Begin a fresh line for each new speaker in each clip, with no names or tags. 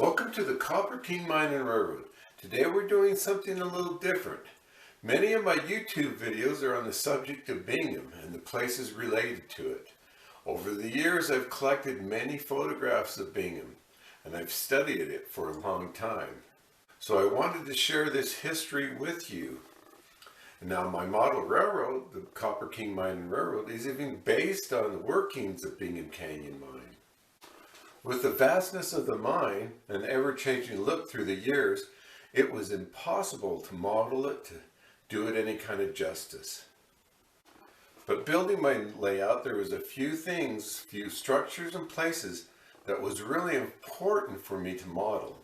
Welcome to the Copper King Mine and Railroad. Today we're doing something a little different. Many of my YouTube videos are on the subject of Bingham and the places related to it. Over the years I've collected many photographs of Bingham and I've studied it for a long time. So I wanted to share this history with you. Now my model railroad, the Copper King Mine and Railroad, is even based on the workings of Bingham Canyon Mine. With the vastness of the mine and ever-changing look through the years, it was impossible to model it, to do it any kind of justice. But building my layout, there was a few things, few structures and places that was really important for me to model.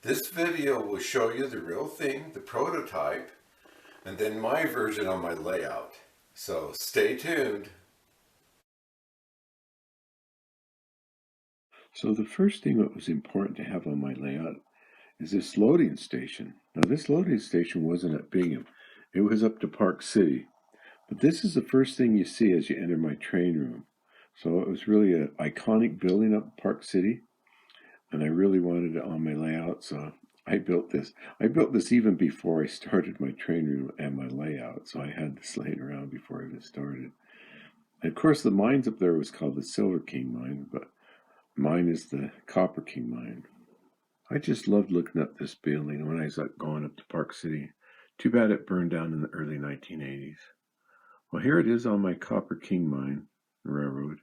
This video will show you the real thing, the prototype, and then my version on my layout. So stay tuned.
So the first thing that was important to have on my layout is this loading station. Now this loading station wasn't at Bingham, it was up to Park City. But this is the first thing you see as you enter my train room. So it was really an iconic building up at Park City, and I really wanted it on my layout, so I built this. I built this even before I started my train room and my layout, so I had this laying around before I even started. And of course the mines up there was called the Silver King Mine, but mine is the Copper King Mine. I just loved looking at this building when I was going up to Park City. Too bad it burned down in the early 1980s. Well, here it is on my Copper King Mine Railroad.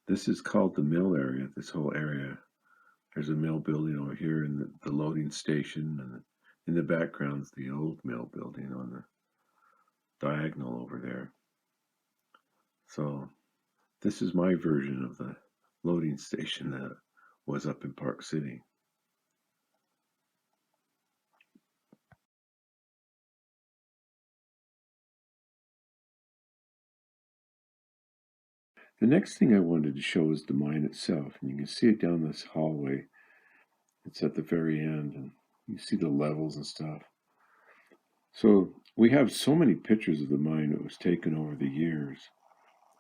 This is called the mill area, this whole area. There's a mill building over here and the loading station, and in the background's the old mill building on the diagonal over there. So this is my version of the loading station that was up in Park City. The next thing I wanted to show is the mine itself, and you can see it down this hallway. It's at the very end, and you see the levels and stuff. So we have so many pictures of the mine that was taken over the years,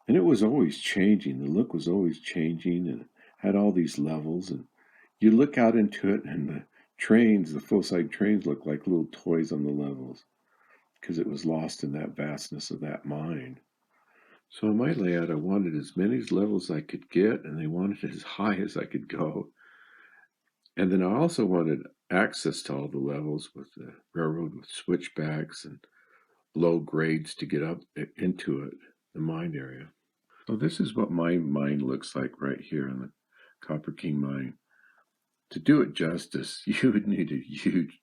and it was always changing. The look was always changing, and it had all these levels, and you look out into it, and the trains, the full-side trains, look like little toys on the levels because it was lost in that vastness of that mine. So in my layout, I wanted as many levels as I could get, and I wanted as high as I could go. And then I also wanted access to all the levels with the railroad with switchbacks and low grades to get up into it, the mine area. So this is what my mine looks like right here in the Copper King Mine. To do it justice, you would need a huge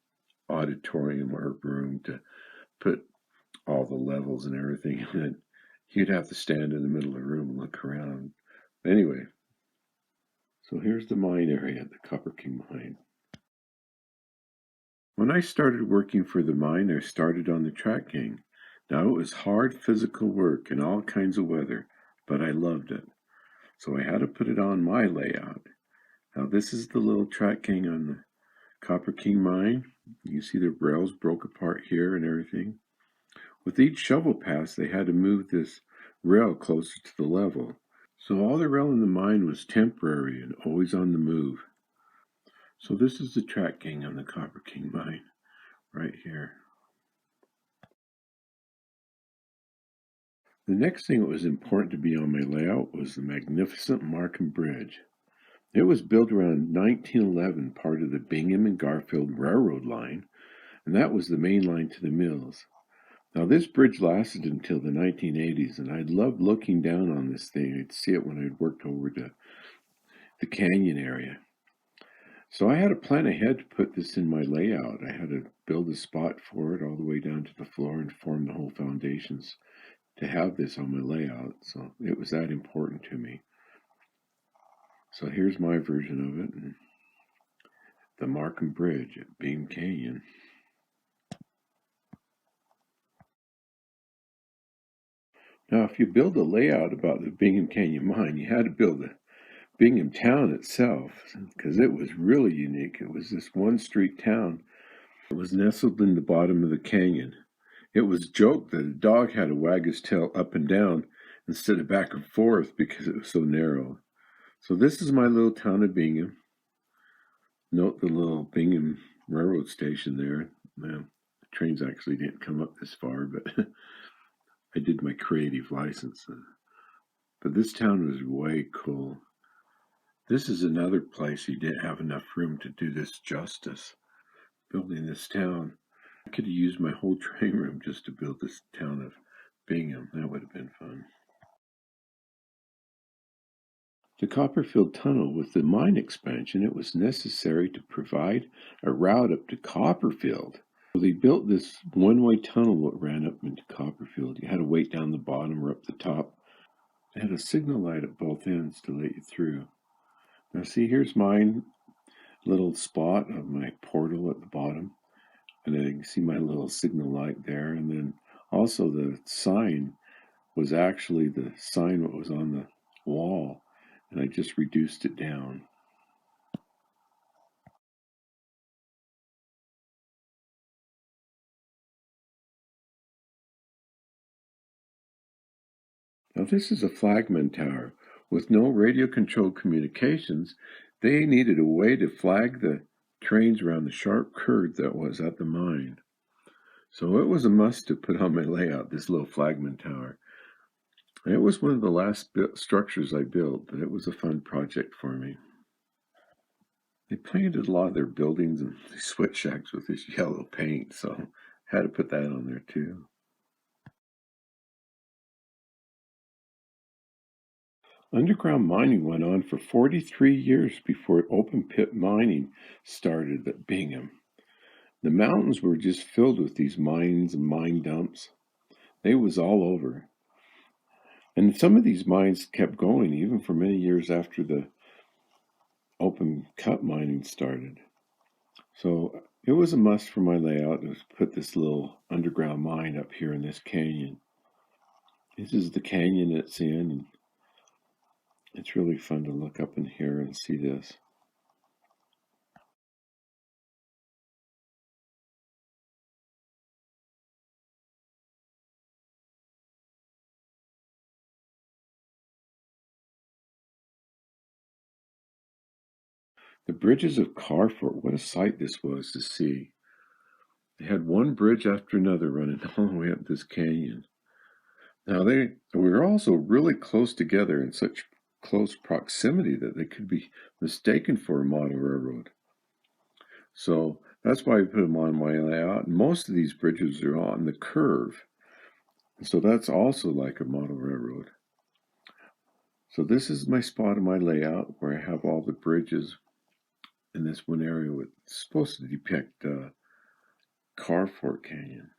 auditorium or room to put all the levels and everything in it. You'd have to stand in the middle of the room and look around. Anyway, so here's the mine area at the Copper King Mine. When I started working for the mine, I started on the track gang. Now it was hard physical work in all kinds of weather, but I loved it. So I had to put it on my layout. Now this is the little track gang on the Copper King Mine. You see the rails broke apart here and everything. With each shovel pass, they had to move this rail closer to the level. So all the rail in the mine was temporary and always on the move. So this is the track gang on the Copper King Mine, right here. The next thing that was important to be on my layout was the magnificent Markham Bridge. It was built around 1911, part of the Bingham and Garfield Railroad line, and that was the main line to the mills. Now this bridge lasted until the 1980s, and I loved looking down on this thing. I'd see it when I'd worked over to the canyon area. So I had to plan ahead to put this in my layout. I had to build a spot for it all the way down to the floor and form the whole foundations to have this on my layout. So it was that important to me. So here's my version of it, and the Markham Bridge at Bingham Canyon. Now, if you build a layout about the Bingham Canyon mine, you had to build the Bingham town itself, because it was really unique. It was this one-street town. It was nestled in the bottom of the canyon. It was joked that a dog had to wag his tail up and down instead of back and forth because it was so narrow. So this is my little town of Bingham. Note the little Bingham Railroad station there. Well, the trains actually didn't come up this far, but I did my creative license. But this town was way cool. This is another place you didn't have enough room to do this justice. Building this town, I could have used my whole train room just to build this town of Bingham. That would have been fun. The Copperfield Tunnel, with the mine expansion, it was necessary to provide a route up to Copperfield. So they built this one-way tunnel that ran up into Copperfield. You had to wait down the bottom or up the top. It had a signal light at both ends to let you through. Now see, here's mine little spot of my portal at the bottom. And then you can see my little signal light there. And then also the sign was actually the sign that was on the wall. And I just reduced it down. Now this is a Flagman Tower. With no radio-controlled communications, they needed a way to flag the trains around the sharp curve that was at the mine. So it was a must to put on my layout, this little Flagman Tower. And it was one of the last structures I built, but it was a fun project for me. They painted a lot of their buildings and sweat shacks with this yellow paint, so I had to put that on there too. Underground mining went on for 43 years before open pit mining started at Bingham. The mountains were just filled with these mines and mine dumps. They was all over. And some of these mines kept going even for many years after the open cut mining started. So it was a must for my layout to put this little underground mine up here in this canyon. This is the canyon it's in, and it's really fun to look up in here and see this. The bridges of Carfort, what a sight this was to see. They had one bridge after another running all the way up this canyon. Now we were also really close together in such close proximity that they could be mistaken for a model railroad. So that's why I put them on my layout. Most of these bridges are on the curve. So that's also like a model railroad. So this is my spot in my layout where I have all the bridges in this one area. It's supposed to depict Carfort Canyon.